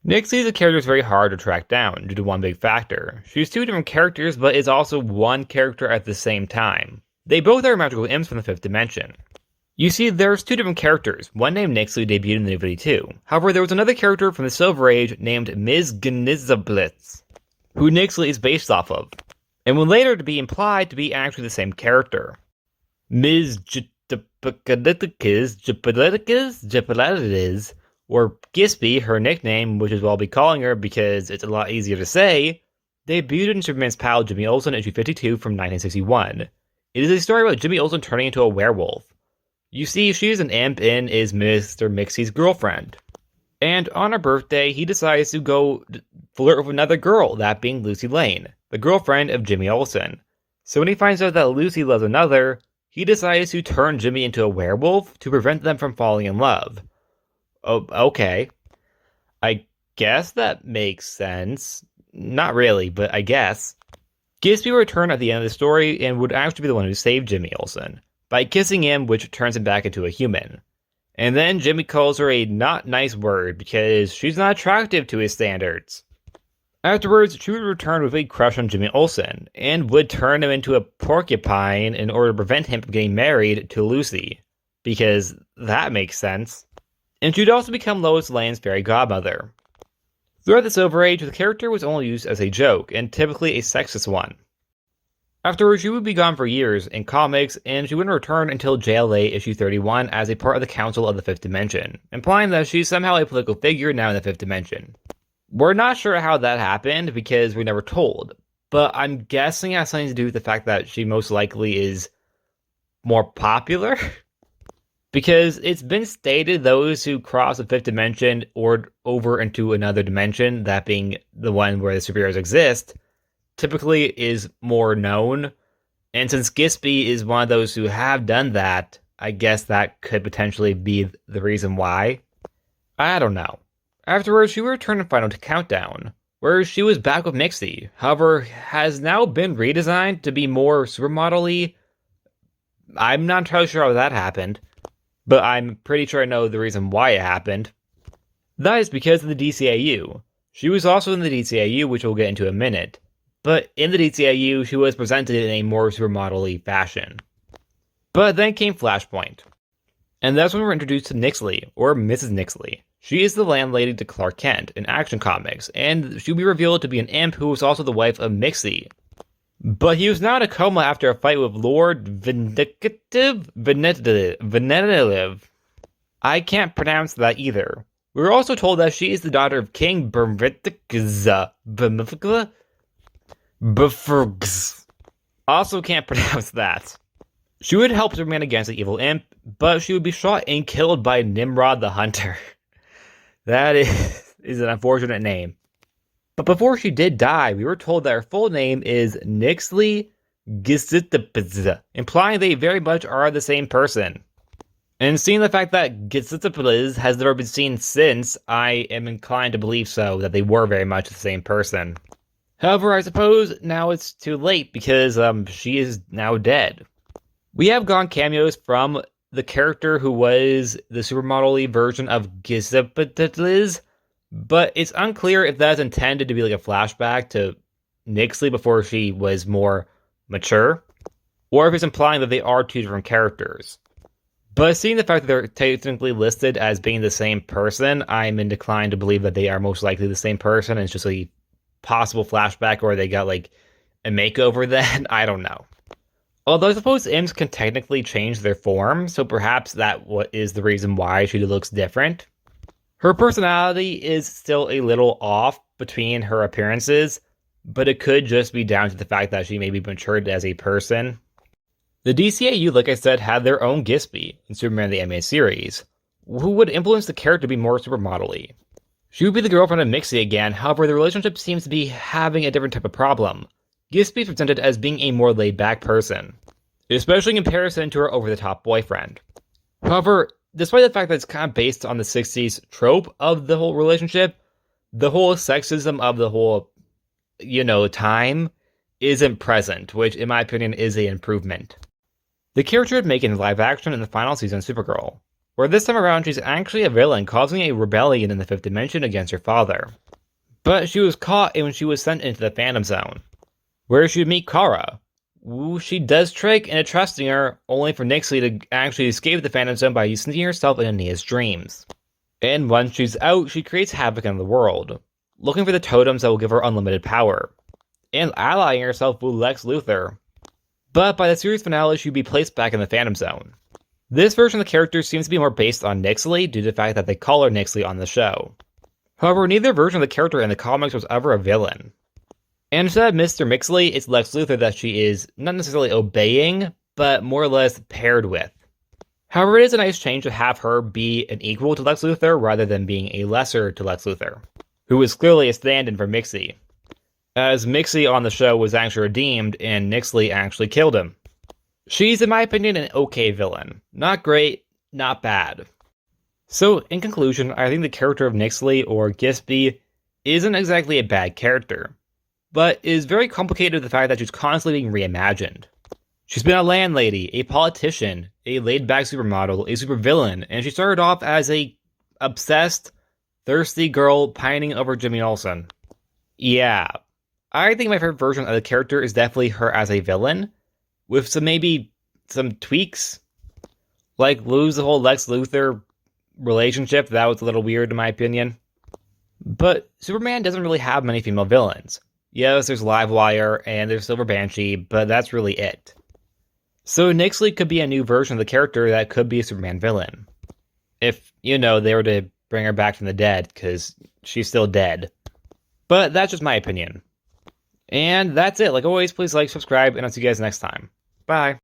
Nyxly is a character that's very hard to track down due to one big factor. She's two different characters, but is also one character at the same time. They both are magical imps from the 5th dimension. You see, there's two different characters, one named Nyxly debuted in the New 52. However, there was another character from the Silver Age named Ms. Gsptlsnz, who Nyxly is based off of, and would later be implied to be actually the same character. Ms. Gsptlsnz, or Gispie, her nickname, which is what I'll be calling her because it's a lot easier to say, debuted in Superman's pal Jimmy Olsen issue 52 from 1961. It is a story about Jimmy Olsen turning into a werewolf. You see, she's an imp and is Mr. Mixie's girlfriend. And on her birthday, he decides to go flirt with another girl, that being Lois Lane, the girlfriend of Jimmy Olsen. So when he finds out that Lucy loves another, he decides to turn Jimmy into a werewolf to prevent them from falling in love. Oh, okay. I guess that makes sense. Not really, but I guess. Gispie returned at the end of the story and would actually be the one who saved Jimmy Olsen by kissing him, which turns him back into a human. And then Jimmy calls her a not nice word because she's not attractive to his standards. Afterwards, she would return with a crush on Jimmy Olsen and would turn him into a porcupine in order to prevent him from getting married to Lucy, because that makes sense. And she'd also become Lois Lane's fairy godmother. Throughout the Silver Age, the character was only used as a joke, and typically a sexist one. Afterwards, she would be gone for years in comics, and she wouldn't return until JLA issue 31 as a part of the Council of the 5th Dimension, implying that she's somehow a political figure now in the 5th Dimension. We're not sure how that happened because we're never told, but I'm guessing it has something to do with the fact that she most likely is more popular? Because it's been stated those who cross the 5th dimension or over into another dimension, that being the one where the superheroes exist, typically is more known. And since Gispie is one of those who have done that, I guess that could potentially be the reason why. I don't know. Afterwards, she returned in Final Countdown, where she was back with Nyxly, however, has now been redesigned to be more supermodel-y. I'm not entirely sure how that happened, but I'm pretty sure I know the reason why it happened. That is because of the DCAU. She was also in the DCAU, which we'll get into in a minute, but in the DCAU, she was presented in a more supermodel-y fashion. But then came Flashpoint, and that's when we're introduced to Nyxly, or Mrs. Nyxly. She is the landlady to Clark Kent in Action Comics, and she'll be revealed to be an imp who was also the wife of Nyxly. But he was now in a coma after a fight with Lord Vindictive. I can't pronounce that either. We were also told that she is the daughter of King Befurgs. Also can't pronounce that. She would help Superman against the evil imp, but she would be shot and killed by Nimrod the Hunter. That is an unfortunate name. But before she did die, we were told that her full name is Nyxlygsptlsnz, implying they very much are the same person. And seeing the fact that Gsptlsnz has never been seen since, I am inclined to believe so, that they were very much the same person. However, I suppose now it's too late because she is now dead. We have gone cameos from the character who was the supermodel-y version of Gsptlsnz, but it's unclear if that's intended to be like a flashback to Nyxly before she was more mature, or if it's implying that they are two different characters. But seeing the fact that they're technically listed as being the same person, I'm inclined to believe that they are most likely the same person, and it's just a possible flashback, or they got like a makeover then. I don't know. Although I suppose imps can technically change their form, so perhaps that is the reason why she looks different. Her personality is still a little off between her appearances, but it could just be down to the fact that she may be matured as a person. The DCAU, like I said, had their own Gispie in Superman the Animated Series, who would influence the character to be more supermodel-y. She would be the girlfriend of Nyxly again, however the relationship seems to be having a different type of problem. Gispie is presented as being a more laid-back person, especially in comparison to her over-the-top boyfriend. However, despite the fact that it's kind of based on the 60s trope of the whole relationship, the whole sexism of the whole, time isn't present, which in my opinion is an improvement. The character would make in live action in the final season of Supergirl. where this time around she's actually a villain, causing a rebellion in the 5th dimension against her father. But she was caught when she was sent into the Phantom Zone, where she would meet Kara, who she does trick into trusting her, only for Nyxly to actually escape the Phantom Zone by sneaking herself into Nia's dreams. And once she's out, she creates havoc in the world, looking for the totems that will give her unlimited power, and allying herself with Lex Luthor. But by the series finale, she'd be placed back in the Phantom Zone. This version of the character seems to be more based on Nyxly due to the fact that they call her Nyxly on the show. However, neither version of the character in the comics was ever a villain. And instead of Mr. Nyxly, it's Lex Luthor that she is not necessarily obeying, but more or less paired with. However, it is a nice change to have her be an equal to Lex Luthor rather than being a lesser to Lex Luthor, who is clearly a stand-in for Nyxly, as Nyxly on the show was actually redeemed and Nyxly actually killed him. She's, in my opinion, an okay villain. Not great, not bad. So, in conclusion, I think the character of Nyxly, or Gispie, isn't exactly a bad character, but is very complicated with the fact that she's constantly being reimagined. She's been a landlady, a politician, a laid-back supermodel, a supervillain, and she started off as a obsessed, thirsty girl pining over Jimmy Olsen. Yeah, I think my favorite version of the character is definitely her as a villain, with some tweaks, like lose the whole Lex Luthor relationship. That was a little weird in my opinion. But Superman doesn't really have many female villains. Yes, there's Livewire and there's Silver Banshee, but that's really it. So Nyxly could be a new version of the character that could be a Superman villain. If, they were to bring her back from the dead, because she's still dead. But that's just my opinion. And that's it. Like always, please like, subscribe, and I'll see you guys next time. Bye.